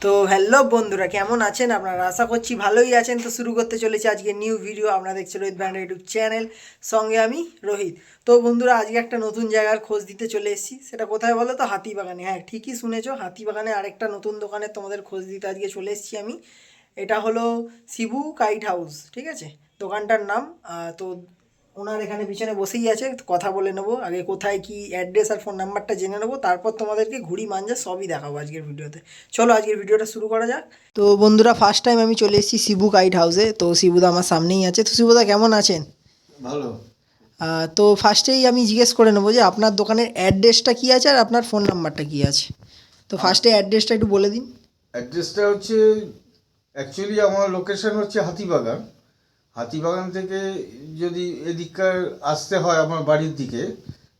তো হ্যালো বন্ধুরা, কেমন আছেন আপনারা? আশা করছি ভালোই আছেন। তো শুরু করতে চলেছি আজকে নিউ ভিডিও। আপনারা দেখছেন রোহিত ব্র্যান্ড ইউটিউব চ্যানেল, সঙ্গে আমি রোহিত। তো বন্ধুরা, আজকে একটা নতুন জায়গার খোঁজ দিতে চলে এসেছি। সেটা কোথায় বলো তো? হাতিবাগানে। হ্যাঁ, ঠিকই শুনেছো, হাতিবাগানে আরেকটা নতুন দোকানে তোমাদের খোঁজ দিতে আজকে চলে এসেছি আমি। এটা হলো শিবু কাইট হাউস, ঠিক আছে দোকানটার নাম। তো ওনার এখানে পিছনে বসেই আছে, কথা বলে নেবো। আগে কোথায় কি অ্যাড্রেস আর ফোন নাম্বারটা জেনে নেবো, তারপর তোমাদেরকে ঘুড়ি মাঞ্জা সবই দেখাবো আজকের ভিডিওতে। চলো আজকের ভিডিওটা শুরু করা যাক। তো বন্ধুরা, ফার্স্ট টাইম আমি চলে এসেছি শিবু কাইট হাউসে। তো শিবুদা আমার সামনেই আছে। তো শিবুদা কেমন আছেন? ভালো। তো ফার্স্টেই আমি জিজ্ঞেস করে নেবো যে আপনার দোকানের অ্যাড্রেসটা কী আছে আর আপনার ফোন নাম্বারটা কী আছে। তো ফার্স্টে অ্যাড্রেসটা একটু বলে দিন। অ্যাড্রেসটা হচ্ছে, অ্যাকচুয়ালি আমার লোকেশন হচ্ছে হাতিবাগান। হাতিবাগান থেকে যদি এদিককার আসতে হয় আমার বাড়ির দিকে,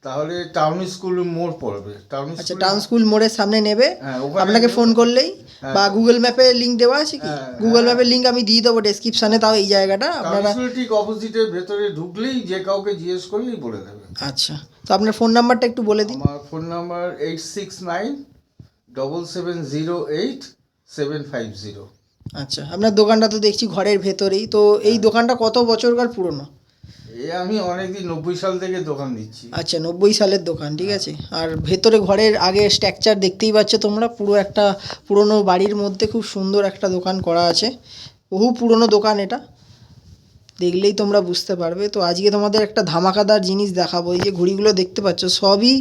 তাহলে টাউন স্কুল মোড় পড়বে। আচ্ছা, টাউন স্কুল মোড়ের সামনে নেবে। হ্যাঁ, ওখানে আপনাকে ফোন করলেই হ্যাঁ, বা গুগল ম্যাপে লিঙ্ক দেওয়া আছে কি? হ্যাঁ, গুগল হ্যাঁ। ম্যাপের লিঙ্ক আমি দিয়ে দেবো ডেসক্রিপশানে। তাও এই জায়গাটা টাউন আপনারা। স্কুলের ঠিক অপোজিটের ভেতরে ঢুকলেই যে কাউকে জিজ্ঞেস করলেই বলে দেবে। আচ্ছা, তো আপনার ফোন নাম্বারটা একটু বলে দিন। আমার ফোন নাম্বার 86977708 750। আচ্ছা, আপনার দোকানটা তো দেখছি ঘরের ভেতরেই। তো এই দোকানটা কত বছরকার পুরনো? আমি অনেকদিন 90 সাল থেকে দোকান দিচ্ছি। আচ্ছা, 90 সালের দোকান, ঠিক আছে। আর ভেতরে ঘরের আগে স্ট্রাকচার দেখতেই পাচ্ছ তোমরা, পুরো একটা পুরনো বাড়ির মধ্যে খুব সুন্দর একটা দোকান করা আছে। বহু পুরনো দোকান এটা, দেখলেই তোমরা বুঝতে পারবে। তো আজকে তোমাদের একটা ধামাকাদার জিনিস দেখাবো। এই যে ঘুড়িগুলো দেখতে পাচ্ছ, সবই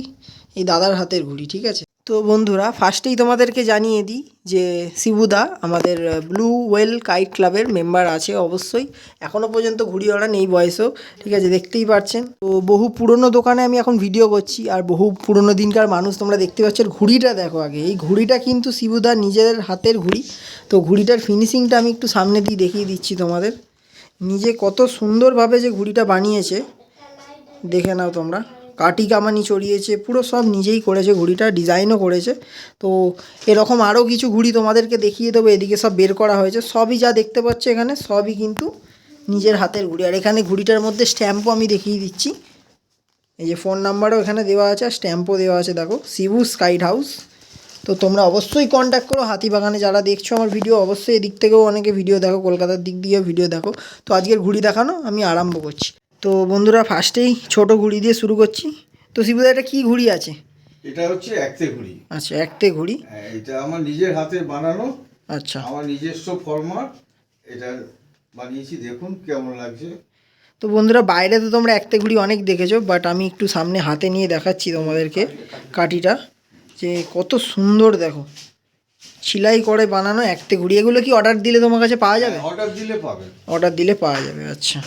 এই দাদার হাতের ঘুড়ি, ঠিক আছে। তো বন্ধুরা, ফার্স্টেই তোমাদেরকে জানিয়ে দিই যে শিবুদা আমাদের ব্লু ওয়েল কাইট ক্লাবের মেম্বার আছে অবশ্যই। এখনও পর্যন্ত ঘুড়ি ওড়ান এই বয়সেও, ঠিক আছে, দেখতেই পাচ্ছেন। তো বহু পুরনো দোকানে আমি এখন ভিডিও করছি, আর বহু পুরনো দিনকার মানুষ তোমরা দেখতে পাচ্ছ। ঘুড়িটা দেখো আগে, এই ঘুড়িটা কিন্তু শিবুদার নিজের হাতের ঘুড়ি। তো ঘুড়িটার ফিনিশিংটা আমি একটু সামনে দিয়ে দেখিয়ে দিচ্ছি তোমাদের। নিজে কত সুন্দরভাবে যে ঘুড়িটা বানিয়েছে দেখে নাও তোমরা। কাটি কামানি চড়িয়েছে, পুরো সব নিজেই করেছে, ঘুড়িটা ডিজাইনও করেছে। তো এরকম আরও কিছু ঘুড়ি তোমাদেরকে দেখিয়ে দেবো। এদিকে সব বের করা হয়েছে, সবই যা দেখতে পাচ্ছ এখানে সবই কিন্তু নিজের হাতের ঘুড়ি। আর এখানে ঘুড়িটার মধ্যে স্ট্যাম্পও আমি দেখিয়ে দিচ্ছি। এই যে ফোন নাম্বারও এখানে দেওয়া আছে, আর স্ট্যাম্পও দেওয়া আছে, দেখো শিবু কাইট হাউস। তো তোমরা অবশ্যই কন্ট্যাক্ট করো। হাতিবাগানে যারা দেখছো আমার ভিডিও, অবশ্যই এদিক থেকেও অনেকে ভিডিও দেখো, কলকাতার দিক দিয়েও ভিডিও দেখো। তো আজকের ঘুড়ি দেখানো আমি আরম্ভ করছি। তো বন্ধুরা, ফার্স্টেই ছোট ঘুড়ি দিয়ে শুরু করছি। তো শিবুদা, এটা কী ঘুড়ি আছে? এটা হচ্ছে একতে ঘুড়ি। আচ্ছা, একতে ঘুড়ি। হ্যাঁ, এটা আমার নিজের হাতে বানানো। আচ্ছা, আমার নিজস্ব ফরমাট। এটা বানিয়েছি, দেখুন কেমন লাগছে। তো বন্ধুরা, বাইরে তো তোমরা একতে ঘুড়ি অনেক দেখেছো, বাট আমি একটু সামনে হাতে নিয়ে দেখাচ্ছি তোমাদেরকে কাঠিটা, যে কত সুন্দর দেখো। সেলাই করে বানানো একতে ঘুড়ি। এগুলো কি অর্ডার দিলে তোমার কাছে পাওয়া যাবে? অর্ডার দিলে পাবেন। অর্ডার দিলে পাওয়া যাবে। আচ্ছা,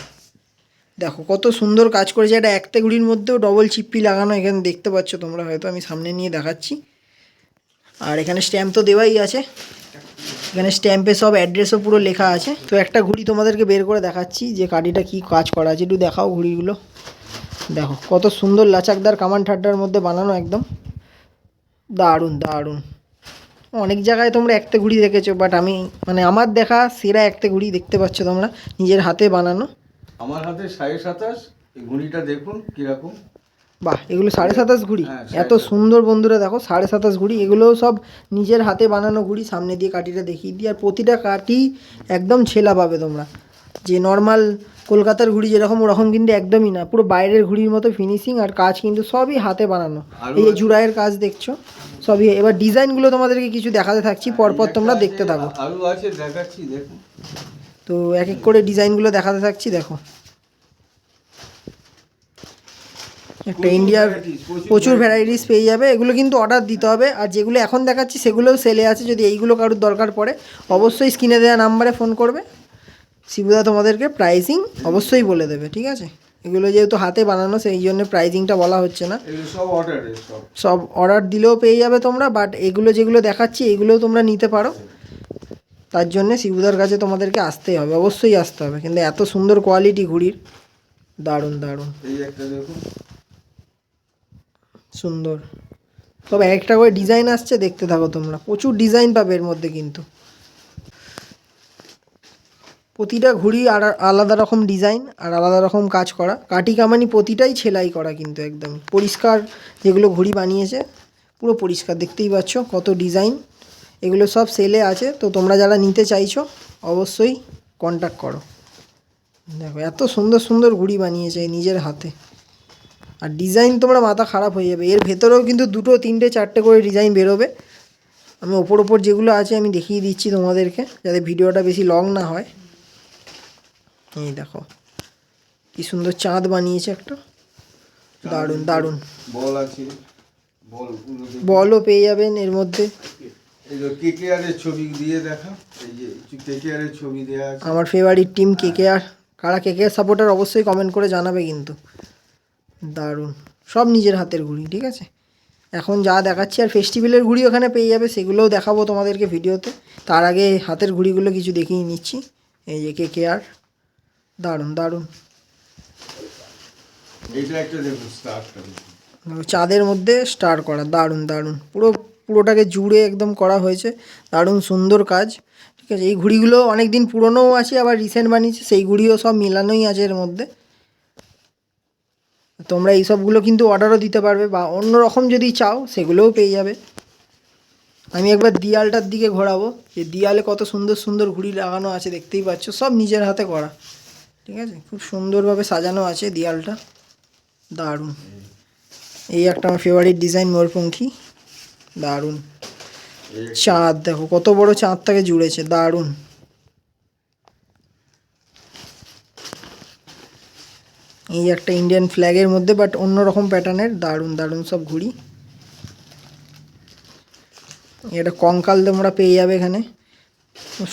দেখো কত সুন্দর কাজ করেছে। এটা একতে ঘুড়ির মধ্যেও ডবল চিপ্পি লাগানো, এখানে দেখতে পাচ্ছ তোমরা হয়তো, আমি সামনে নিয়ে দেখাচ্ছি। আর এখানে স্ট্যাম্প তো দেওয়াই আছে, এখানে স্ট্যাম্পে সব অ্যাড্রেসও পুরো লেখা আছে। তো একটা ঘুড়ি তোমাদেরকে বের করে দেখাচ্ছি যে কাঠিটা কী কাজ করা আছে। একটু দেখাও ঘুড়িগুলো, দেখো কত সুন্দর লাচাকদার কামান ঠাড্ডার মধ্যে বানানো, একদম দারুণ দারুণ। অনেক জায়গায় তোমরা একতে ঘুড়ি দেখেছো, বাট আমি আমার দেখা সেরা একতে ঘুড়ি দেখতে পাচ্ছ তোমরা, নিজের হাতে বানানো। আমার হাতে 27.5। এই ঘুড়িটা দেখুন কীরকম। বাহ, এগুলো 27.5 ঘুড়ি? হ্যাঁ, এত 27.5। সুন্দর বন্ধুরা, দেখো 27.5 ঘুড়ি। এগুলোও সব নিজের হাতে বানানো ঘুড়ি। সামনে দিয়ে কাঠিটা দেখিয়ে দিই। আর প্রতিটা কাঠি একদম ছেলা পাবে তোমরা। যে নর্মাল কলকাতার ঘুড়ি যেরকম, ওরকম কিন্তু একদমই না, পুরো বাইরের ঘুড়ির মতো ফিনিশিং। আর কাজ কিন্তু সবই হাতে বানানো। এই যে জুড়াইয়ের কাজ দেখছো সবই। এবার ডিজাইনগুলো তোমাদেরকে কিছু দেখাতে থাকছি, পরপর তোমরা দেখতে থাকো। আরও আছে, দেখাচ্ছি দেখুন। তো এক এক করে ডিজাইনগুলো দেখাতে থাকছি, দেখো। একটা ইন্ডিয়ার প্রচুর ভ্যারাইটিস পেয়ে যাবে। এগুলো কিন্তু অর্ডার দিতে হবে। আর যেগুলো এখন দেখাচ্ছি সেগুলোও সেলে আছে। যদি এইগুলো কারোর দরকার পড়ে, অবশ্যই স্ক্রিনে দেওয়া নাম্বারে ফোন করবে। শিবুদা তোমাদেরকে প্রাইসিং অবশ্যই বলে দেবে, ঠিক আছে। এগুলো যেহেতু হাতে বানানো, সেই জন্য প্রাইসিংটা বলা হচ্ছে না। সব অর্ডার দিলেও পেয়ে যাবে তোমরা। বাট এগুলো যেগুলো দেখাচ্ছি এগুলোও তোমরা নিতে পারো। তার জন্যে শিবুদার কাছে তোমাদেরকে আসতেই হবে, অবশ্যই আসতে হবে। কিন্তু এত সুন্দর কোয়ালিটি ঘুড়ির, দারুণ দারুণ, এই একটা দেখুন, সুন্দর। তবে একটা করে ডিজাইন আসছে, দেখতে থাকো তোমরা। প্রচুর ডিজাইন পাবে এর মধ্যে কিন্তু। প্রতিটা ঘুড়ি আর আলাদা রকম ডিজাইন আর আলাদা রকম কাজ করা। কাটি কামানি প্রতিটাই সেলাই করা, কিন্তু একদম পরিষ্কার। যেগুলো ঘুড়ি বানিয়েছে পুরো পরিষ্কার, দেখতেই পাচ্ছ কত ডিজাইন। এগুলো সব সেলে আছে, তো তোমরা যারা নিতে চাইছো অবশ্যই কন্ট্যাক্ট করো। দেখো এত সুন্দর সুন্দর ঘুড়ি বানিয়েছে নিজের হাতে, আর ডিজাইন তোমরা মাথা খারাপ হয়ে যাবে। এর ভেতরেও কিন্তু 2, 3, 4টে করে ডিজাইন বেরোবে। আমি ওপর যেগুলো আছে আমি দেখিয়ে দিচ্ছি তোমাদেরকে, যাতে ভিডিওটা বেশি লং না হয়। এই দেখো কি সুন্দর চাঁদ বানিয়েছে একটা, দারুণ দারুণ। বল আছে, বলও পেয়ে যাবেন এর মধ্যে। এই যে কেকেআর এর ছবি দিয়ে দেখা, এই যে কেকেআর এর ছবি দেওয়া আছে। আমার ফেভারিট টিম কেকেআর। কারা কেকেআর সাপোর্টার অবশ্যই কমেন্ট করে জানাবে কিন্তু। দারুণ, সব নিজের হাতের ঘুড়ি, ঠিক আছে। এখন যা দেখাচ্ছি আর ফেস্টিভ্যালের ঘুড়ি ওখানে পেয়ে যাবে, সেগুলোও দেখাবো তোমাদেরকে ভিডিওতে। তার আগে হাতের ঘুড়িগুলো কিছু দেখিয়ে নিচ্ছি। এই যে কেকেআর, দারুণ দারুণ। এইটা একটা দেখো স্টারটা, চাঁদের মধ্যে স্টার করা, দারুণ দারুণ। পুরোটাকে জুড়ে একদম করা হয়েছে, দারুণ সুন্দর কাজ, ঠিক আছে। এই ঘুড়িগুলো অনেক দিন পুরনোও আছে, আবার রিসেন্ট বানিয়েছে, সেই ঘুড়িও সব মেলানোই আছে এর মধ্যে। তোমরা এই সবগুলো কিন্তু অর্ডারও দিতে পারবে, বা অন্য রকম যদি চাও সেগুলোও পেয়ে যাবে। আমি একবার দিয়ালটার দিকে ঘোরাবো, যে দিয়ালে কত সুন্দর সুন্দর ঘুড়ি লাগানো আছে, দেখতেই পাচ্ছ, সব নিজের হাতে করা, ঠিক আছে। খুব সুন্দরভাবে সাজানো আছে দিয়ালটা, দারুণ। এই একটা আমার ফেভারিট ডিজাইন, ময়ূরপঙ্খী, দারুণ। চাঁদ দেখো কত বড় চাঁদটাকে জুড়েছে, দারুণ। এই একটা ইন্ডিয়ান ফ্ল্যাগের মধ্যে বাট অন্যরকম প্যাটার্নের, দারুণ দারুণ সব ঘুড়ি। এটা কঙ্কাল তোমরা পেয়ে যাবে এখানে,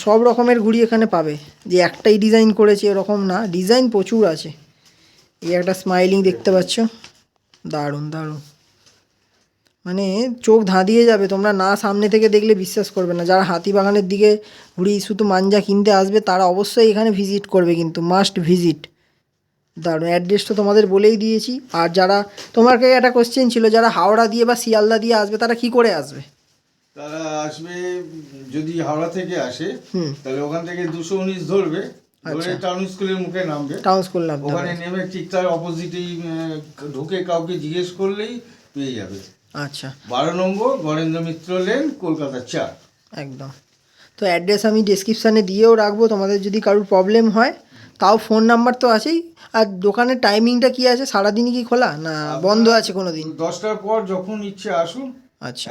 সব রকমের ঘুড়ি এখানে পাবে। যে একটাই ডিজাইন করেছে এরকম না, ডিজাইন প্রচুর আছে। এই একটা স্মাইলিং দেখতে পাচ্ছ, দারুণ দারুণ, মানে চোখ ধাঁধিয়ে যাবে। তোমরা না সামনে থেকে দেখলে বিশ্বাস করবে না। যারা হাতিবাগানের দিকে ঘুড়ি শুধু মাঞ্জা কিনতে আসবে তারা অবশ্যই এখানে ভিজিট করবে, কিন্তু মাস্ট ভিজিট। দারুণ, অ্যাড্রেস তো তোমাদের বলেই দিয়েছি। আর যারা, তোমাকে একটা কোশ্চেন ছিল, যারা হাওড়া দিয়ে বা শিয়ালদা দিয়ে আসবে তারা কি করে আসবে? তারা আসবে, যদি হাওড়া থেকে আসে তাহলে ওখান থেকে 219 ধরবে, ধরে টাউন স্কুলের মুখে নামবে। টাউন স্কুল নামবে, ওখানে নেমে ঠিক তার অপোজিটেই ঢুকে কাউকে জিজ্ঞেস করলেই পেয়ে যাবে। আচ্ছা, 12 নম্বর গণেন্দ্র মিত্র লেন, কলকাতা 4। একদম। তো অ্যাড্রেস আমি ডেসক্রিপশানে দিয়েও রাখবো, তোমাদের যদি কারোর প্রবলেম হয়। তাও ফোন নাম্বার তো আছেই। আর দোকানের টাইমিংটা কি আছে, সারাদিনই কি খোলা না বন্ধ আছে কোনো দিন? 10টার পর যখন ইচ্ছে আসুন। আচ্ছা,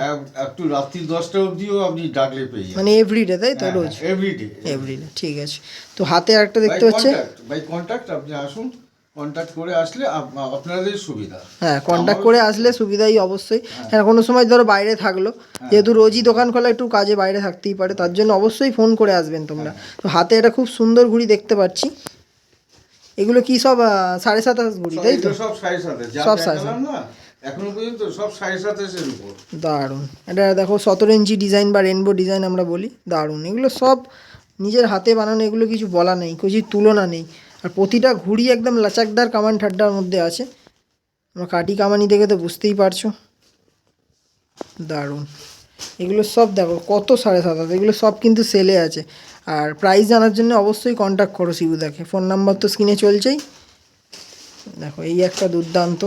একটু রাত্রি 10টা অবধিও আপনি ডাকলে পেয়ে যাবেন। মানে এভরিডে, তাই তো? রোজ এভরিডে। ঠিক আছে। তো হাতে একটা দেখতে পাচ্ছে, বাই কন্ট্যাক্ট আপনি আসুন, কন্ট্যাক্ট করে আসলে আপনাদের সুবিধা। হ্যাঁ, কন্ট্যাক্ট করে আসলে সুবিধাই অবশ্যই। হ্যাঁ, কোনো সময় ধরো বাইরে থাকলো, যেহেতু রোজই দোকান খোলা, একটু কাজে বাইরে থাকতেই পারে, তার জন্য অবশ্যই ফোন করে আসবেন তোমরা। তো হাতে একটা খুব সুন্দর ঘুড়ি দেখতে পাচ্ছি। এগুলো কি সব 7.5 ঘুড়ি, তাই তো? সব 7.5, সব 7.5 না এখনো পর্যন্ত সব 7.5 উপর। দারুণ। এটা দেখো 17 ইঞ্চি ডিজাইন বা রেনবো ডিজাইন আমরা বলি, দারুণ। এগুলো সব নিজের হাতে বানানো, এগুলো কিছু বলা নেই, কিছু তুলনা নেই। আর প্রতিটা ঘুড়ি একদম লাচাকদার কামান ঠাড্ডার মধ্যে আছে। আমরা কাঠি কামানি দেখে তো বুঝতেই পারছো, দারুণ। এগুলো সব দেখো কত 7.5, এগুলো সব কিন্তু সেলে আছে। আর প্রাইস জানার জন্য অবশ্যই কন্ট্যাক্ট করো শিবুদাকে, ফোন নাম্বার তো স্ক্রিনে চলছেই। দেখো এই একটা দুর্দান্ত।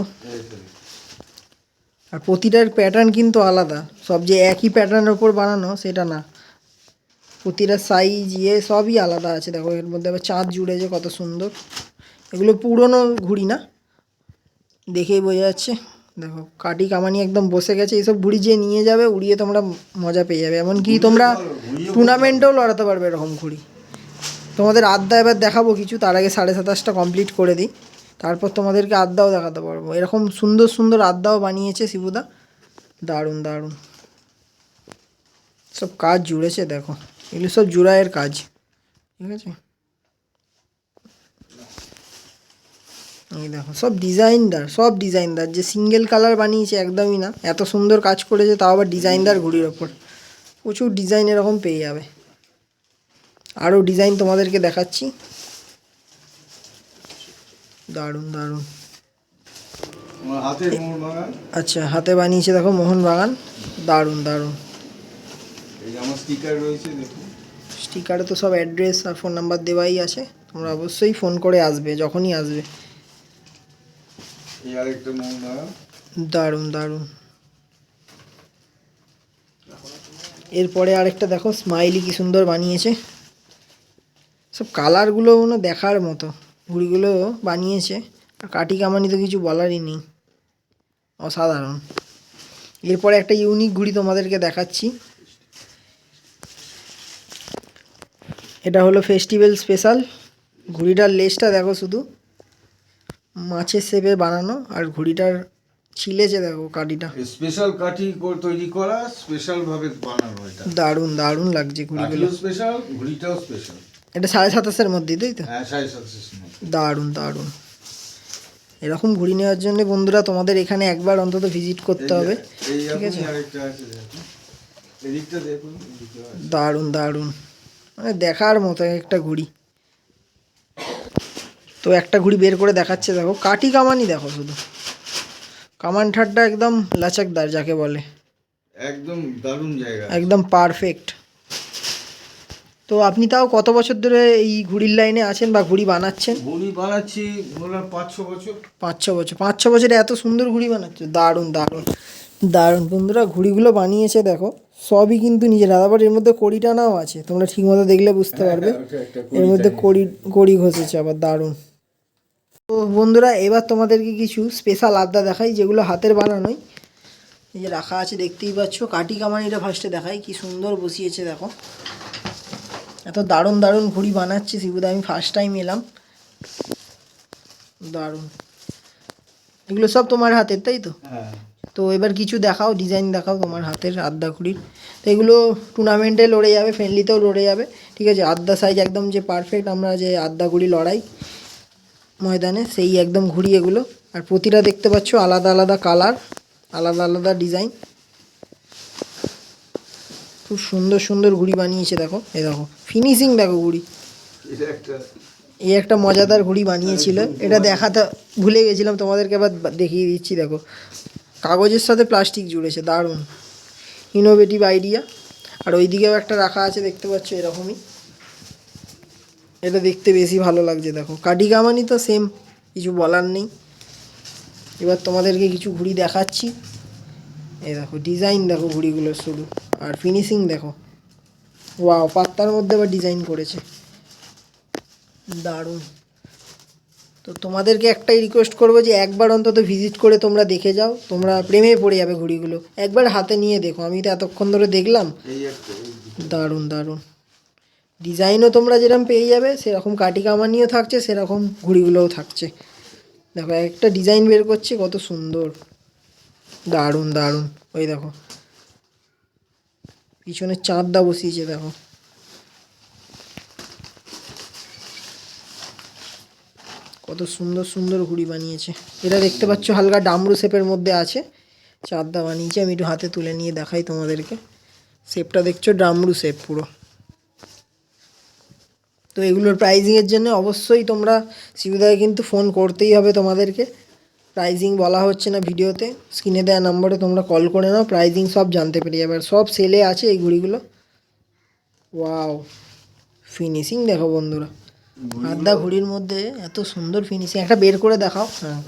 আর প্রতিটার প্যাটার্ন কিন্তু আলাদা, সব যে একই প্যাটার্নের ওপর বানানো সেটা না, প্রতিটা সাইজ সবই আলাদা আছে। দেখো এর মধ্যে আবার চাঁদ জুড়েছে, কত সুন্দর। এগুলো পুরনো ঘুড়ি না, দেখেই বোঝা যাচ্ছে। দেখো কাঠি কামানি একদম বসে গেছে। এইসব ঘুড়ি যে নিয়ে যাবে উড়িয়ে তোমরা মজা পেয়ে যাবে, এমনকি তোমরা টুর্নামেন্টেও লড়াতে পারবে এরকম ঘুড়ি। তোমাদের আড্ডা এবার দেখাবো কিছু, তার আগে 27.5টা কমপ্লিট করে দিই, তারপর তোমাদেরকে আড্ডাও দেখাতে পারবো। এরকম সুন্দর সুন্দর আড্ডাও বানিয়েছে শিবুদা, দারুণ দারুণ। সব কাজ জুড়েছে দেখো, এগুলো সব জুড়াইয়ের কাজ, ঠিক আছে। এই দেখো সব ডিজাইনদার, যে সিঙ্গেল কালার বানিয়েছে একদমই না, এত সুন্দর কাজ করেছে, তাও আবার ডিজাইনদার ঘুড়ির ওপর। প্রচুর ডিজাইন এরকম পেয়ে যাবে। আরও ডিজাইন তোমাদেরকে দেখাচ্ছি, দারুণ দারুণ। আচ্ছা, হাতে বানিয়েছে দেখো মোহনবাগান, দারুণ দারুণ। স্টিকারে তো সব অ্যাড্রেস আর ফোন নাম্বার দেওয়াই আছে, তোমরা অবশ্যই ফোন করে আসবে যখনই আসবে। দারুণ দারুণ। এরপরে আরেকটা দেখো স্মাইলি কি সুন্দর বানিয়েছে, সব কালারগুলো না দেখার মতো ঘুড়িগুলো বানিয়েছে। আর কাঠি কামানি তো কিছু বলারই নেই, অসাধারণ। এরপরে একটা ইউনিক ঘুড়ি তোমাদেরকে দেখাচ্ছি। এটা হলো ফেস্টিভ্যাল স্পেশাল। ঘুড়িটার লেজটা দেখো শুধু মাছের শেপে বানানো, আর ঘুড়িটার ছিলেছে দেখো কাঠিটা, স্পেশাল কাঠি তৈরি করা, স্পেশাল ভাবে বানানো। এটা দারুণ দারুণ লাগছে ঘুড়িগুলো। কাঠিও স্পেশাল, ঘুড়িটাও স্পেশাল। এটা 27,500-এর মধ্যেই, তাই তো? হ্যাঁ, 27,500। দারুণ দারুণ। এরকম ঘুড়ি নেওয়ার জন্য বন্ধুরা তোমাদের এখানে একবার অন্তত ভিজিট করতে হবে, ঠিক আছে? আরেকটা আছে দেখুন, এদিকটা দেখুন, দারুণ দারুণ, মানে দেখার মতো একটা ঘুড়ি। তো একটা ঘুড়ি বের করে দেখাচ্ছে দেখো, কাঠি কামানি দেখো শুধু, কামান ঠাটটা একদম লাচাকদার যাকে বলে, একদম দারুণ জায়গা, একদম পারফেক্ট। তো আপনি তাও কত বছর ধরে এই ঘুড়ির লাইনে আছেন বা ঘুড়ি বানাচ্ছেন? ঘুড়ি বানাচ্ছি বললাম 5-6 বছর। 5-6 বছর, 5-6 বছরে এত সুন্দর ঘুড়ি বানাচ্ছে, দারুণ দারুণ দারুণ। বন্ধুরা ঘুড়িগুলো বানিয়েছে দেখো, সবই কিন্তু নিজের। আবার এর মধ্যে কড়ি টানাও আছে, তোমরা ঠিক মতো দেখলে বুঝতে পারবে। এর মধ্যে কড়ি ঘষেছে আবার, দারুণ। তো বন্ধুরা এবার তোমাদেরকে কিছু স্পেশাল আড্ডা দেখাই, যেগুলো হাতের বানানোই। এই যে রাখা আছে দেখতেই পাচ্ছ। কাঠি কামানিটা ফার্স্টে দেখাই, কি সুন্দর বসিয়েছে দেখো। এত দারুণ দারুণ ঘুড়ি বানাচ্ছে শিবুদা, আমি ফার্স্ট টাইম এলাম, দারুণ। এগুলো সব তোমার হাতের, তাই তো? হ্যাঁ। তো এবার কিছু দেখাও, ডিজাইন দেখাও তোমার হাতের আদ্যা ঘুড়ির। তো এগুলো টুর্নামেন্টে লড়ে যাবে, ফ্রেন্ডলিতেও লড়ে যাবে, ঠিক আছে? আদ্যা সাইজ একদম যে পারফেক্ট, আমরা যে আদ্যা ঘুড়ি লড়াই ময়দানে, সেই একদম ঘুড়ি এগুলো। আর প্রতিটা দেখতে পাচ্ছ আলাদা আলাদা কালার, আলাদা আলাদা ডিজাইন। খুব সুন্দর সুন্দর ঘুড়ি বানিয়েছে দেখো। এই দেখো ফিনিশিং দেখো ঘুড়ি। এই একটা মজাদার ঘুড়ি বানিয়েছিল, এটা দেখাতে ভুলে গেছিলাম তোমাদেরকে, আবার দেখিয়ে দিচ্ছি দেখো। কাগজের সাথে প্লাস্টিক জুড়েছে, দারুণ ইনোভেটিভ আইডিয়া। আর ওই দিকেও একটা রাখা আছে দেখতে পাচ্ছ এরকমই, এটা দেখতে বেশি ভালো লাগছে দেখো। কাঠি কামানি তো সেম, কিছু বলার নেই। এবার তোমাদেরকে কিছু ঘুড়ি দেখাচ্ছি। এই দেখো ডিজাইন দেখো ঘুড়িগুলোর শুধু, আর ফিনিশিং দেখো। ওয়াও, পাত্তার মধ্যে আবার ডিজাইন করেছে, দারুণ। তো তোমাদেরকে একটাই রিকোয়েস্ট করবো যে একবার অন্তত ভিজিট করে তোমরা দেখে যাও, তোমরা প্রেমে পড়ে যাবে ঘুড়িগুলো। একবার হাতে নিয়ে দেখো, আমি তো এতক্ষণ ধরে দেখলাম, দারুণ দারুণ। ডিজাইনও তোমরা যেরকম পেয়ে যাবে, সেরকম কাঠি কামানিও থাকছে, সেরকম ঘুড়িগুলোও থাকছে। দেখো একটা ডিজাইন বের করছে, কত সুন্দর, দারুণ দারুণ। ওই দেখো পিছনে চাঁদটা বসিয়েছে দেখো, কত সুন্দর সুন্দর ঘুড়ি বানিয়েছে। এটা দেখতে পাচ্ছ হালকা ডামরু শেপের মধ্যে আছে, চাঁদটা বানিয়েছে। আমি একটু হাতে তুলে নিয়ে দেখাই তোমাদেরকে, শেপটা দেখছো ডামরু শেপ পুরো। তো এগুলোর প্রাইজিংয়ের জন্য অবশ্যই তোমরা শিবুদাকে কিন্তু ফোন করতেই হবে তোমাদেরকে। প্রাইজিং বলা হচ্ছে না ভিডিওতে, স্ক্রিনে দেওয়া নম্বরে তোমরা কল করে নাও, প্রাইজিং সব জানতে পেরে যাবে। আর সব সেলে আছে এই ঘুড়িগুলো। ওয়াও, ফিনিশিং দেখো বন্ধুরা, আদ্যা ঘুড়ির মধ্যে এত সুন্দর ফিনিশিং। একটা বের করে দেখাও। হ্যাঁ,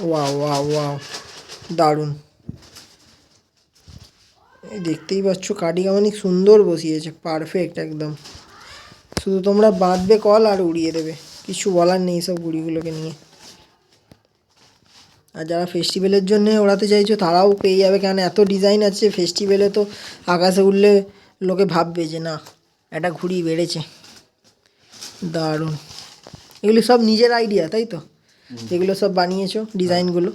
ওয়াও ওয়াও ওয়াও, দারুণ। এই দেখতেই পাচ্ছ কাঠি কামানি সুন্দর বসিয়েছে, পারফেক্ট একদম। শুধু তোমরা বাঁধবে কল আর উড়িয়ে দেবে, কিছু বলার নেই সব ঘুড়িগুলোকে নিয়ে। আর যারা ফেস্টিভ্যালের জন্য ওড়াতে চাইছো তারাও পেয়ে যাবে, কেন এত ডিজাইন আছে। ফেস্টিভ্যালে তো আকাশে উঠলে লোকে ভাববে যে না, একটা ঘুড়ি বেড়েছে, দারুণ। এগুলি সব নিজের আইডিয়া, তাই তো? এগুলো সব বানিয়েছো ডিজাইনগুলো।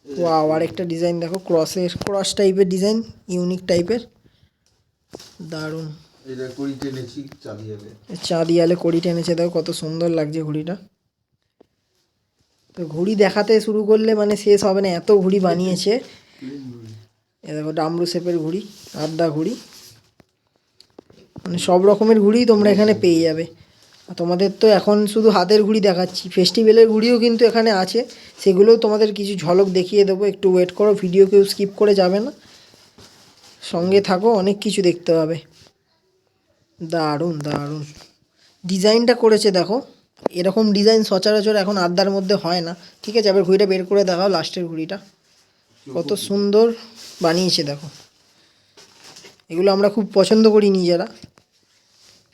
ওয়াও, আরেকটা ডিজাইন দেখো, ক্রস টাইপের ডিজাইন, ইউনিক টাইপের, দারুণ। চাঁদিয়ালে কড়ি টেনেছে দেখো, কত সুন্দর লাগছে ঘুড়িটা। তো ঘুড়ি দেখাতে শুরু করলে মানে শেষ হবে না, এত ঘুড়ি বানিয়েছে। এ দেখো ডামরু শেপের ঘুড়ি, আদ্যা ঘুড়ি, মানে সব রকমের ঘুড়ি তোমরা এখানে পেয়ে যাবে। আর তোমাদের তো এখন শুধু হাতের ঘুড়ি দেখাচ্ছি, ফেস্টিভ্যালের ঘুড়িও কিন্তু এখানে আছে, সেগুলোও তোমাদের কিছু ঝলক দেখিয়ে দেবো। একটু ওয়েট করো, ভিডিও কেউ স্কিপ করে যাবে না, সঙ্গে থাকো, অনেক কিছু দেখতে পাবে। দারুণ দারুণ ডিজাইনটা করেছে দেখো, এরকম ডিজাইন সচরাচর এখন আড্ডার মধ্যে হয় না। ঠিক আছে, এবার ঘুড়িটা বের করে দেখাও, লাস্টের ঘুড়িটা কত সুন্দর বানিয়েছে দেখো। এগুলো আমরা খুব পছন্দ করি নিজেরা,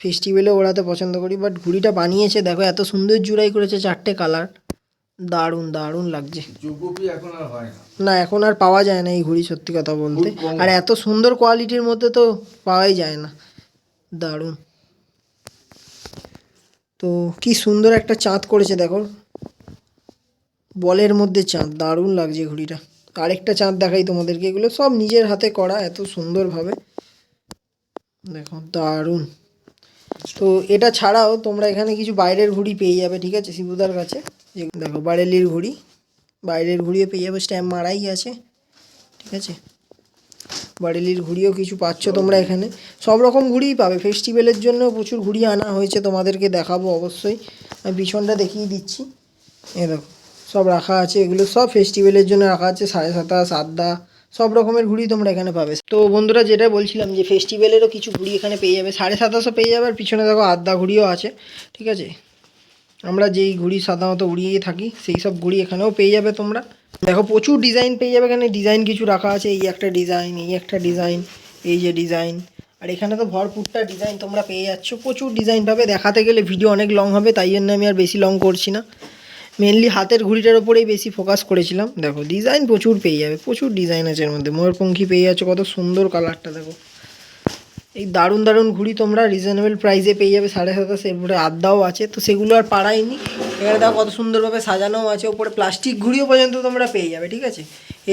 ফেস্টিভ্যালে ওড়াতে পছন্দ করি। বাট ঘুড়িটা বানিয়েছে দেখো, এত সুন্দর জুড়াই করেছে, 4টে কালার, দারুণ দারুণ লাগছে। যোগ্যপি এখন আর হয় না। না, এখন আর পাওয়া যায় না এই ঘুড়ি, সত্যি কথা বলতে। খুব কম। আর এত সুন্দর কোয়ালিটির মধ্যে তো পাওয়াই যায় না, দারুণ। তো কি সুন্দর একটা চাঁদ করেছে দেখো, বলের মধ্যে চাঁদ, দারুণ লাগছে ঘুড়িটা। আরেকটা চাঁদ দেখাই তোমাদেরকে, এগুলো সব নিজের হাতে করা এত সুন্দরভাবে, দেখো দারুণ। তো এটা ছাড়াও তোমরা এখানে কিছু বাইরের ঘুড়ি পেয়ে যাবে, ঠিক আছে, শিবুদার কাছে। দেখো বারেলির ঘুড়ি, বাইরের ঘুড়িও পেয়ে যাবে, স্ট্যাম্প মারাই আছে, ঠিক আছে। বারেলির ঘুড়িও কিছু পাচ্ছ তোমরা এখানে, সব রকম ঘুড়িই পাবে। ফেস্টিভ্যালের জন্য প্রচুর ঘুড়ি আনা হয়েছে, তোমাদেরকে দেখাবো অবশ্যই। আমি পিছনটা দেখিয়ে দিচ্ছি, এ দেখো সব রাখা আছে, এগুলো সব ফেস্টিভ্যালের জন্য রাখা আছে। 27.5, আদ্যা, সব রকমের ঘুড়ি তোমরা এখানে পাবে। তো বন্ধুরা যেটা বলছিলাম যে ফেস্টিভ্যালেরও কিছু ঘুড়ি এখানে পেয়ে যাবে, 2750 পেয়ে যাবে। আর পিছনে দেখো আদ্যা ঘুড়িও আছে, ঠিক আছে। আমরা যেই ঘুড়ি সাধারণত উড়িয়ে থাকি সেই সব ঘুড়ি এখানেও পেয়ে যাবে তোমরা। দেখো প্রচুর ডিজাইন পেয়ে যাবে এখানে, ডিজাইন কিছু রাখা আছে, এই একটা ডিজাইন, এই একটা ডিজাইন, এই যে ডিজাইন। আর এখানে তো ভরপুরটা ডিজাইন তোমরা পেয়ে যাচ্ছ, প্রচুর ডিজাইন পাবে। দেখাতে গেলে ভিডিও অনেক লং হবে, তাই জন্য আমি আর বেশি লং করছি না। মেনলি হাতের ঘুড়িটার ওপরেই বেশি ফোকাস করেছিলাম। দেখো ডিজাইন প্রচুর পেয়ে যাবে, প্রচুর ডিজাইন আছে এর মধ্যে। ময়ূরপঙ্খী পেয়ে যাচ্ছ, কত সুন্দর কালারটা দেখো। এই দারুণ দারুণ ঘুড়ি তোমরা রিজনেবল প্রাইসে পেয়ে যাবে, 27.5। এরপরে আদ্যাও আছে, তো সেগুলো আর পাড়াইনি। এখানে দেখো কত সুন্দরভাবে সাজানোও আছে, ওপরে প্লাস্টিক ঘুড়িও পর্যন্ত তোমরা পেয়ে যাবে, ঠিক আছে।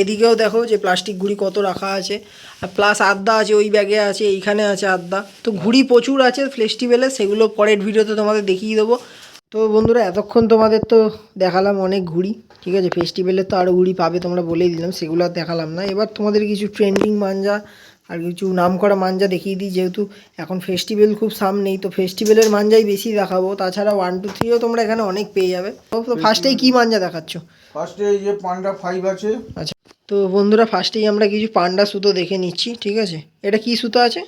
এদিকেও দেখো যে প্লাস্টিক ঘুড়ি কত রাখা আছে, আর প্লাস আদ্যা আছে, ওই ব্যাগে আছে, এইখানে আছে আদ্যা। তো ঘুড়ি প্রচুর আছে ফেস্টিভ্যালে, সেগুলো পরের ভিডিওতে তোমাদের দেখিয়ে দেবো। তো বন্ধুরা এতক্ষণ তোমাদের তো দেখালাম অনেক ঘুড়ি, ঠিক আছে। ফেস্টিভ্যালে তো আরও ঘুড়ি পাবে তোমরা বলেই দিলাম, সেগুলো আর দেখালাম না। এবার তোমাদের কিছু ট্রেন্ডিং মাঞ্জা আর কিছু নাম করা মাঞ্জা দেখিয়ে দিই, যেহেতু এখন ফেস্টিভ্যাল খুব সামনেই, তো ফেস্টিভ্যালের মাঞ্জাই বেশি দেখাবো। তাছাড়া 1, 2, 3ও তোমরা এখানে অনেক পেয়ে যাবে। তো ফার্স্টেই কী মাঞ্জা দেখাচ্ছ? ফার্স্টে এই যে পান্ডা 5 আছে। আচ্ছা, তো বন্ধুরা ফার্স্টেই আমরা কিছু পান্ডা সুতো দেখে নিচ্ছি, ঠিক আছে। এটা কি সুতো আছে?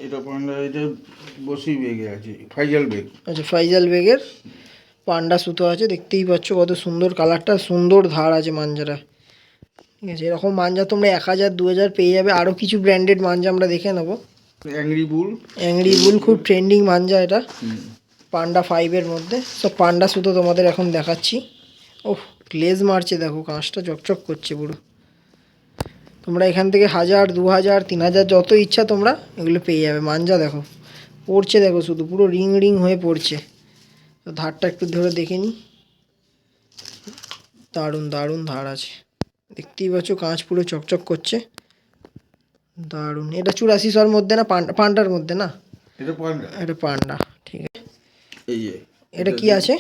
এটা পান্ডা, এটা বসি বেগে আছে, ফাইজাল বেগ। আচ্ছা, ফাইজাল বেগের পান্ডা সুতো আছে, দেখতেই পাচ্ছ কত সুন্দর কালারটা, সুন্দর ধার আছে মাঞ্জাটা, ঠিক আছে। এরকম মাঞ্জা তোমরা 1000, 2000 পেয়ে যাবে। আরও কিছু ব্র্যান্ডেড মাঞ্জা আমরা দেখে নেবো। অ্যাংরি বুল, অ্যাংরি বুল খুব ট্রেন্ডিং মাঞ্জা, এটা পান্ডা 5-এর মধ্যে। সব পান্ডা সুতো তোমাদের এখন দেখাচ্ছি। ওহ, গ্লেজ মারছে দেখো, কাঁচটা চকচক করছে পুরো। তোমরা এখান থেকে 1000, 2000, 3000 যত ইচ্ছা তোমরা এগুলো পেয়ে যাবে। মাঞ্জা দেখো পড়ছে, দেখো শুধু পুরো রিং রিং হয়ে পড়ছে। তো ধারটা একটু ধরে দেখে নিই, দারুণ দারুণ ধার আছে, দেখতেই পাচ্ছ কাঁচ পুরো চকচক করছে, দারুণ। এটা 8400-র মধ্যে না, পান্ডার মধ্যে না, এটা পান্ডা, এটা পান্ডা, ঠিক আছে। এই যে এটা কি আছে?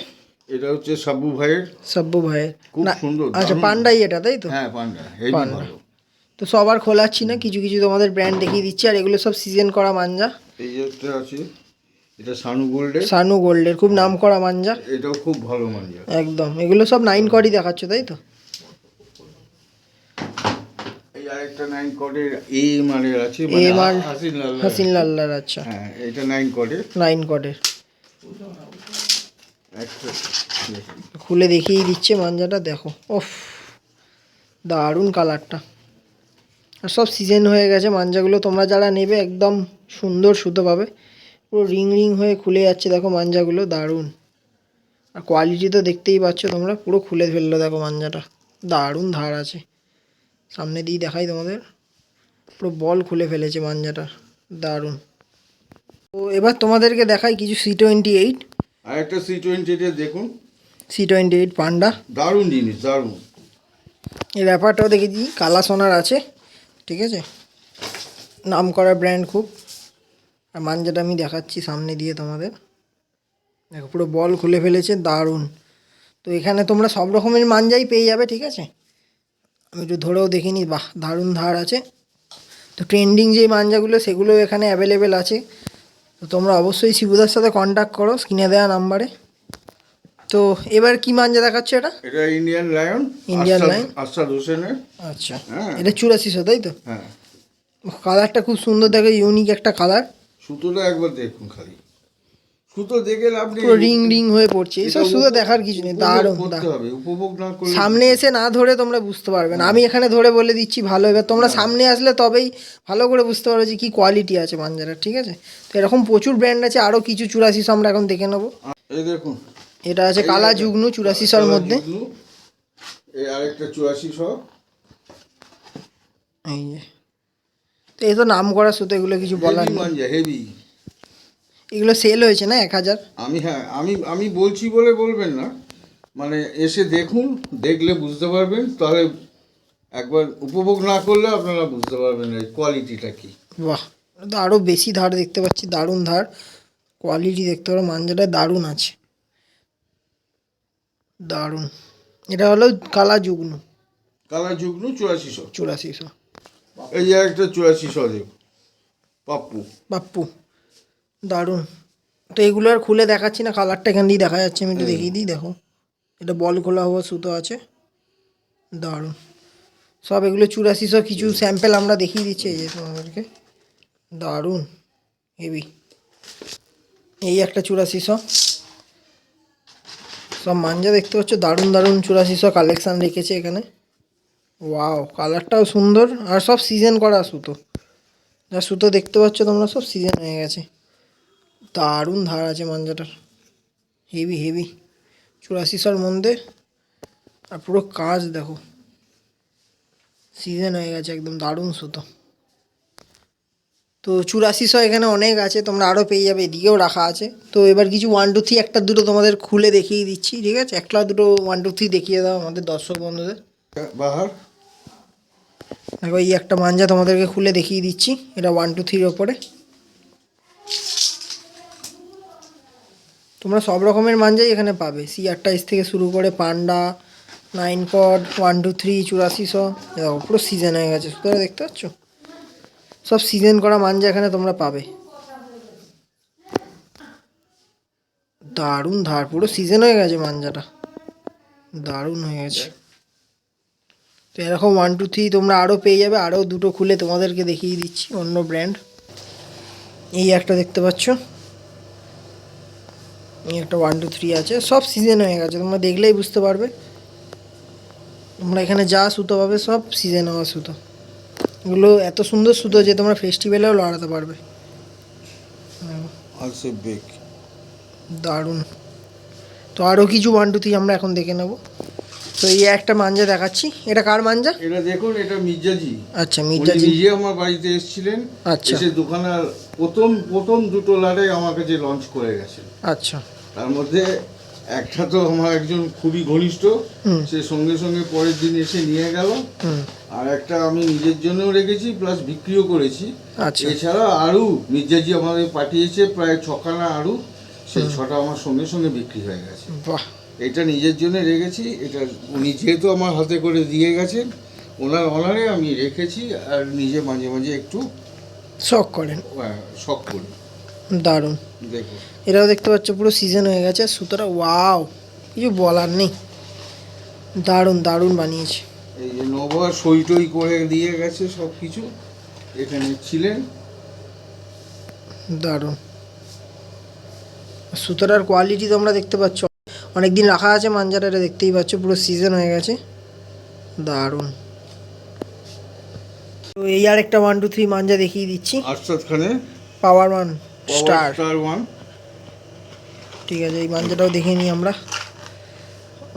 এটা হচ্ছে সাব্বু ভাইয়ের। সাব্বু ভাইয়ের, খুব না সুন্দর, আচ্ছা দারুণ। পান্ডাই এটা, তাই তো? হ্যাঁ পান্ডা, হেভি পান্ডা। ভালো। তো সবার খোলাচ্ছি না, কিছু কিছু তোমাদের ব্র্যান্ড দেখিয়ে দিচ্ছি। আর এগুলো সব সিজন করা মাঞ্জা। এই যে একটা আছে, এটা সানু গোল্ডের। সানু গোল্ডের খুব নাম করা মাঞ্জা, এটাও খুব ভালো মাঞ্জা একদম। এগুলো সব 9 কডই দেখাচ্ছ, তাই তো? এই আরেকটা 9 কোডের এ মানের আছে, এ মানে মান হাসিন লাল। লাল্লার, আচ্ছা হ্যাঁ এটা 9 কোডের। 9 কডের একটা খুলে দেখিয়ে দিচ্ছে মাঞ্জাটা, দেখো ওফ দারুণ কালারটা। আর সব সিজন হয়ে গেছে মাঞ্জাগুলো, তোমরা যারা নেবে একদম সুন্দর সুতো পাবে, পুরো রিং রিং হয়ে খুলে যাচ্ছে দেখো মাঞ্জাগুলো, দারুণ। আর কোয়ালিটি তো দেখতেই পাচ্ছ তোমরা, পুরো খুলে ফেললো দেখো মাঞ্জাটা, দারুণ ধার আছে। সামনে দিয়ে দেখাই তোমাদের, পুরো বল খুলে ফেলেছে মাঞ্জাটা, দারুণ। তো এবার তোমাদেরকে দেখাই কিছু C28। আরেকটা C20 দেখুন, C28 পান্ডা, দারুণ জিনিস, দারুণ। এই র্যাপারটাও দেখেছি, কালা সোনার আছে, ঠিক আছে, নাম করা ব্র্যান্ড খুব। আর মাঞ্জাটা আমি দেখাচ্ছি সামনে দিয়ে তোমাদের, দেখো পুরো বল খুলে ফেলেছে, দারুণ। তো এখানে তোমরা সব রকমের মাঞ্জাই পেয়ে যাবে, ঠিক আছে। আমি একটু ধরেও দেখে নিই, বাহ দারুণ ধার আছে। তো ট্রেন্ডিং যে মাঞ্জাগুলো সেগুলো এখানে অ্যাভেলেবেল আছে। তো তোমরা অবশ্যই শিবুদার সাথে কন্ট্যাক্ট করো স্ক্রিনে দেওয়া নাম্বারে। তো এবার কি মাঞ্জা দেখাচ্ছ? এটা এটা Indian lion, Indian lion, Asad হোসেনের। আচ্ছা, হ্যাঁ এটা 8400, তাই তো? হ্যাঁ, কালারটা খুব সুন্দর, দেখো ইউনিক একটা কালার। সুতোটা একবার দেখুন খালি, সুতো দেখে লাভ নেই, পুরো রিং রিং হয়ে পড়ছে, এইসব এটা শুধু দেখার কিছু নেই। উপভোগ দারুণ করতে হবে, উপভোগ না করলে সামনে এসে না ধরে তোমরা বুঝতে পারবে না, আমি এখানে ধরে বলে দিচ্ছি ভালো, এবার তোমরা সামনে আসলে তবেই ভালো করে বুঝতে পারবে যে কী কোয়ালিটি আছে মাঞ্জাটার, ঠিক আছে? তো এরকম প্রচুর ব্র্যান্ড আছে, আরও কিছু 8400 আমরা এখন দেখে নেবো। এই দেখুন, এটা আছে কালা যুগ্নু 8400 মধ্যে, এই আরেকটা 8400। এই যে, তো এই তো নাম করা সুতো, এগুলো কিছু বলার হেভি নেই। মাঞ্জা, হেভি। এগুলো সেল হয়েছে না 1000? আমি বলছি বলে বলবেন না, মানে এসে দেখুন, দেখলে বুঝতে পারবেন, তাহলে একবার উপভোগ না করলে আপনারা বুঝতে পারবেন এই কোয়ালিটিটা কি। বাহ, এটা তো আরও বেশি ধার দেখতে পাচ্ছি, দারুণ ধার, কোয়ালিটি দেখতে পারো মাঞ্জাটা দারুণ আছে, দারুণ। এটা হলো কালা যুগ্নু কালার যুগনু 8400। 8400। এই যে একটা 8400 দেখুন, পাপ্পু। বাপ্পু, দারুণ। তো এগুলো আর খুলে দেখাচ্ছি না, কালারটা এখান দিয়ে দেখা যাচ্ছে, আমি একটু দেখিয়ে দিই, দেখো এটা বল খোলা হওয়া সুতো আছে, দারুণ। সব এগুলো 8400, কিছু স্যাম্পেল আমরা দেখিয়ে দিচ্ছি এই যে তোমাদেরকে, দারুণ হেভি। এই একটা 8400, সব মাঞ্জা দেখতে পাচ্ছ, দারুণ দারুণ 8400 কালেকশান রেখেছে এখানে। ওয়াও, কালারটাও সুন্দর, আর সব সিজন করা সুতো, যা সুতো দেখতে পাচ্ছ তোমরা সব সিজন হয়ে গেছে, দারুণ ধার আছে মাঞ্জাটার, হেভি হেভি 8400 মধ্যে, আর পুরো কাজ দেখো, সিজন হয়ে গেছে একদম, দারুণ সুতো। তো 8400 এখানে অনেক আছে, তোমরা আরও পেয়ে যাবে, এদিকেও রাখা আছে। তো এবার কিছু 1 2 3 একটা দুটো তোমাদের খুলে দেখিয়ে দিচ্ছি, ঠিক আছে? একটা দুটো 1 2 3 দেখিয়ে দাও আমাদের দর্শক বন্ধুদের। বাহার, দেখো এই একটা মাঞ্জা তোমাদেরকে খুলে দেখিয়ে দিচ্ছি, এটা 1 2 3 ওপরে। তোমরা সব রকমের মাঞ্জাই এখানে পাবে, C28 থেকে শুরু করে পান্ডা, 9 কড, 1 2 3 8400, দেখো পুরো সিজন হয়ে গেছে সুতরাং, দেখতে পাচ্ছ সব সিজন করা মাঞ্জা এখানে তোমরা পাবে, দারুণ ধার, পুরো সিজন হয়ে গেছে মাঞ্জাটা, দারুণ হয়ে গেছে। তো এরকম 1 2 3 তোমরা আরও পেয়ে যাবে, আরও দুটো খুলে তোমাদেরকে দেখিয়ে দিচ্ছি অন্য ব্র্যান্ড। এই একটা দেখতে পাচ্ছ, এই একটা 1 2 3 আছে, সব সিজন হয়ে গেছে, তোমরা দেখলেই বুঝতে পারবে। তোমরা এখানে যা সুতো পাবে সব সিজন হওয়া সুতো, এগুলো এত সুন্দর সুতো যে তোমরা ফেস্টিভ্যালেও লড়াতে পারবে, আলসে বেক, দারুণ। তো আরও কিছু 1 2 3 আমরা এখন দেখে নেব। তো এই একটা মাঞ্জা দেখাচ্ছি, এটা কার মাঞ্জা? এটা দেখুন, এটা মির্জাজি। আচ্ছা, উনি মির্জাজি, নিজে আমার বাড়িতে এসেছিলেন, আচ্ছা এসে দোকানে প্রথম প্রথম দুটো লাড়ে আমার কাছে লঞ্চ করে গেছেন। আচ্ছা, তার মধ্যে একটা তো আমার একজন খুবই ঘনিষ্ঠ, সে সঙ্গে সঙ্গে পরের দিন এসে নিয়ে গেল, হুম, আর একটা আমি নিজের জন্যও রেখেছি, প্লাস বিক্রিও করেছি। আচ্ছা, এছাড়া আরও মির্জাজি আমাদের পাঠিয়েছে প্রায় 6খানা আরও, সেই 6টা আমার সঙ্গে সঙ্গে বিক্রি হয়ে গেছে। বাহ, এটা নিজের জন্য রেখেছি, এটা উনি যেহেতু আমার হাতে করে দিয়ে গেছেন, ওনার অনারে আমি রেখেছি, আর নিজে মাঝে মাঝে একটু শখ করেন, শখ করি। দারুণ। দেখুন, এটাও দেখতে পাচ্ছ পুরো সিজন হয়ে গেছে, সুতোটা ওয়াও, কিছু বলার নেই, দারুণ দারুণ বানিয়েছে, এই যে নবার সই টই করে দিয়ে গেছে সব কিছু, এখানে ছিলেন, দারুণ। সুতোটার কোয়ালিটি তোমরা দেখতে পাচ্ছ, অনেক দিন রাখা আছে মাঞ্জাটা, এটা দেখতেই পাচ্ছ পুরো সিজন হয়ে গেছে, দারুণ। তো এই আর একটা 1 2 3 মাঞ্জা দেখিয়ে দিচ্ছি, আরশাদ খানের পাওয়ার 1 স্টার, স্টার 1। ঠিক আছে, এই মাঞ্জাটাও দেখে নিই আমরা।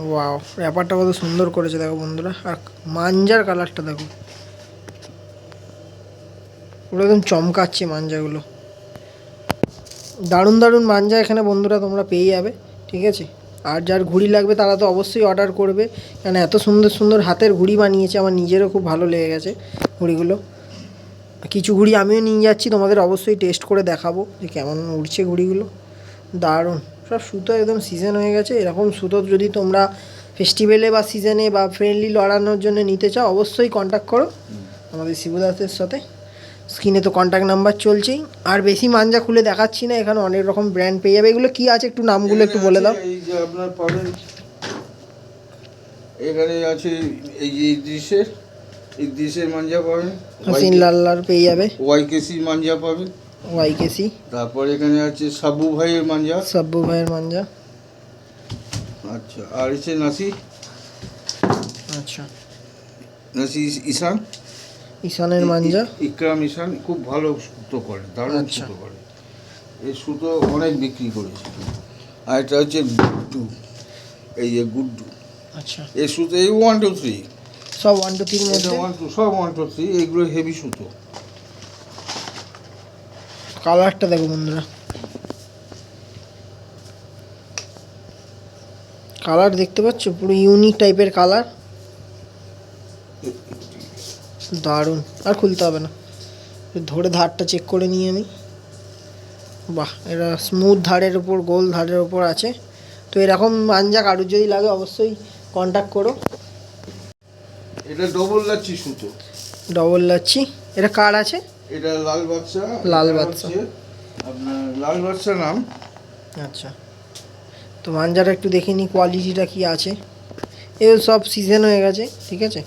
ওয়াও, ব্যাপারটা কত সুন্দর করেছে দেখো বন্ধুরা, আর মাঞ্জার কালারটা দেখো, পুরো একদম চমকাচ্ছে মাঞ্জাগুলো, দারুণ দারুণ মাঞ্জা এখানে বন্ধুরা তোমরা পেয়ে যাবে, ঠিক আছে? আর যার ঘুড়ি লাগবে তারা তো অবশ্যই অর্ডার করবে, কারণ এত সুন্দর সুন্দর হাতের ঘুড়ি বানিয়েছে, আমার নিজেরও খুব ভালো লেগে গেছে ঘুড়িগুলো। কিছু ঘুড়ি আমিও নিয়ে যাচ্ছি, তোমাদের অবশ্যই টেস্ট করে দেখাবো যে কেমন উড়ছে ঘুড়িগুলো, দারুণ। সব সুতো একদম সিজন হয়ে গেছে, এরকম সুতো যদি তোমরা ফেস্টিভ্যালে বা সিজনে বা ফ্রেন্ডলি লড়ানোর জন্য নিতে চাও, অবশ্যই কন্ট্যাক্ট করো আমাদের শিবদাসের সাথে, স্ক্রিনে তো কন্ট্যাক্ট নাম্বার চলছেই। আর বেশি মাঞ্জা খুলে দেখাচ্ছি না, এখানে অনেক রকম ব্র্যান্ড পেয়ে যাবে। এগুলো কি আছে একটু নামগুলো একটু বলে দাও। এই যে আপনার পাবেন, এখানে আছে এই যে ইদ্রিসের মাঞ্জা পাবেন, হাসিন লাল্লার পেয়ে যাবে, ওয়াইকেসি মাঞ্জা পাবেন, ওয়াইকেসি, তারপর এখানে আছে সাব্বু ভাইয়ের মাঞ্জা। সাব্বু ভাইয়ের মাঞ্জা। আচ্ছা, আর হচ্ছে নাসি আচ্ছা, নাসি ঈশান, ঈশানের মাঞ্জা। ইকরাম ঈশান খুব ভালো সুতো করে, দারুণ আচ্ছা। সুতো করে। এই সুতো অনেক বিক্রি করেছে। আর এটা হচ্ছে গুড্ডু, এই যে গুড্ডু, আচ্ছা, এই সুতো এই 1 2 3, সব 1 2 3 এটা মধ্যে। 1 2 সব 1 2 3, এগুলো হেভি সুতো। কালারটা দেখো বন্ধুরা, কালার দেখতে পাচ্ছ, পুরো ইউনিক টাইপের কালার, দারুণ। আর খুলতে হবে না, ধরে ধারটা চেক করে নিই আমি। বাহ, এটা স্মুথ ধারের ওপর, গোল ধারের ওপর আছে। তো এরকম মাঞ্জা কারুর যদি লাগে অবশ্যই কন্ট্যাক্ট করো। এটা ডবল লাচ্ছি সুতো, ডবল লাচ্ছি। এটা কার আছে? এটা লাল বাদশা। লাল এটা বাদশা। হচ্ছে আপনার লাল বাদশা নাম। আচ্ছা, তো মাঞ্জাটা একটু দেখে নিই কোয়ালিটিটা কী আছে। এও সব সিজন হয়ে গেছে, ঠিক আছে।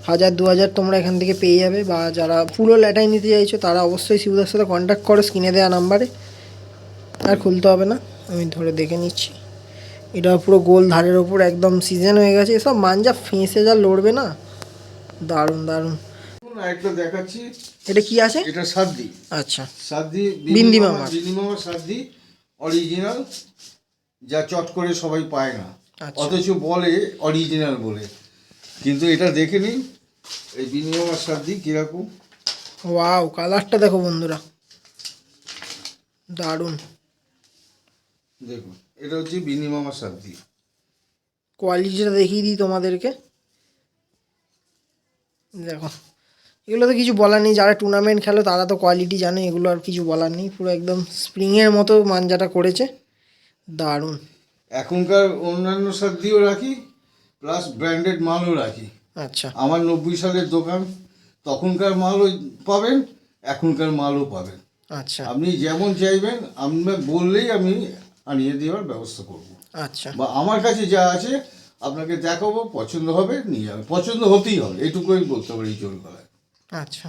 1000 2000 তোমরা এখান থেকে পেয়ে যাবে, বা যারা পুরো ল্যাটাই নিতে চাইছো তারা অবশ্যই শিবুদার সাথে কন্ট্যাক্ট করো স্ক্রিনে দেওয়া নাম্বারে। আর খুলতে হবে না, আমি ধরে দেখে নিচ্ছি। এটা পুরো গোল ধারের ওপর, একদম সিজন হয়ে গেছে। এসব মাঞ্জা ফেঁসে যা লড়বে না, দারুণ দারুণ। একটা দেখাচ্ছি, এটা কি আছে? এটা সাদ্দি। আচ্ছা, সাদ্দি বিন্দি মামার। বিন্দি মামার সাদ্দি অরিজিনাল, যা চট করে সবাই পায় না, আচ্ছা। অথচ বলে অরিজিনাল বলে। কিন্তু এটা দেখে নিন এই বিন্দি মামার সাদ্দি কীরকম। ওয়াও, কালারটা দেখো বন্ধুরা, দারুণ। দেখুন, এটা হচ্ছে বিন্দি মামার সাদ্দি। কোয়ালিটিটা দেখিয়ে দিই তোমাদেরকে, দেখো। এগুলো তো কিছু বলার নেই, যারা টুর্নামেন্ট খেলো তারা তো কোয়ালিটি জানে, এগুলো আর কিছু বলার নেই। পুরো একদম স্প্রিংয়ের মতো মাঞ্জাটা করেছে, দারুণ। এখনকার অন্যান্য সাদ্দিও রাখি, প্লাস ব্র্যান্ডেড মালও রাখি। আচ্ছা, আমার 90 সালের দোকান, তখনকার মালও পাবেন, এখনকার মালও পাবেন। আচ্ছা, আপনি যেমন চাইবেন আপনি বললেই আমি আনিয়ে দেওয়ার ব্যবস্থা করব। আচ্ছা, বা আমার কাছে যা আছে আপনাকে দেখাবো, পছন্দ হবে নিয়ে যাবে, পছন্দ হতেই হবে, এটুকুই বলতে পারি জোর গলায়। আচ্ছা।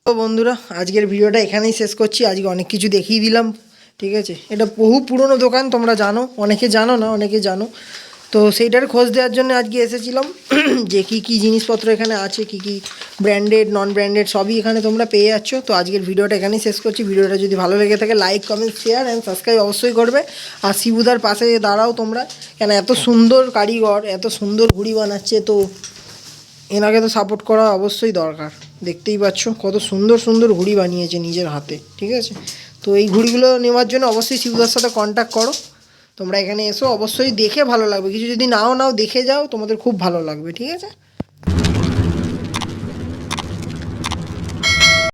তো বন্ধুরা, আজকের ভিডিওটা এখানেই শেষ করছি। আজকে অনেক কিছু দেখিয়ে দিলাম, ঠিক আছে। এটা বহু পুরনো দোকান, তোমরা জানো, অনেকে জানো না, অনেকে জানো। তো সেইটার খোঁজ দেওয়ার জন্য আজকে এসেছিলাম, যে কী কী জিনিসপত্র এখানে আছে, কী কী ব্র্যান্ডেড নন ব্র্যান্ডেড সবই এখানে তোমরা পেয়ে যাচ্ছ। তো আজকের ভিডিওটা এখানেই শেষ করছি। ভিডিওটা যদি ভালো লেগে থাকে like comment share and subscribe অবশ্যই করবে। আর শিবুদার পাশে দাঁড়াও তোমরা, কেন এত সুন্দর কারিগর, এত সুন্দর ঘুড়ি বানাচ্ছে, তো এনাকে তো সাপোর্ট করা অবশ্যই দরকার। দেখতেই পাচ্ছ কত সুন্দর সুন্দর ঘুড়ি বানিয়েছে নিজের হাতে, ঠিক আছে। তো এই ঘুড়িগুলো নেওয়ার জন্য অবশ্যই শিবুদার সাথে কন্ট্যাক্ট করো। তোমরা এখানে এসো, অবশ্যই দেখে ভালো লাগবে। কিছু যদি নাও দেখে যাও, তোমাদের খুব ভালো লাগবে, ঠিক আছে।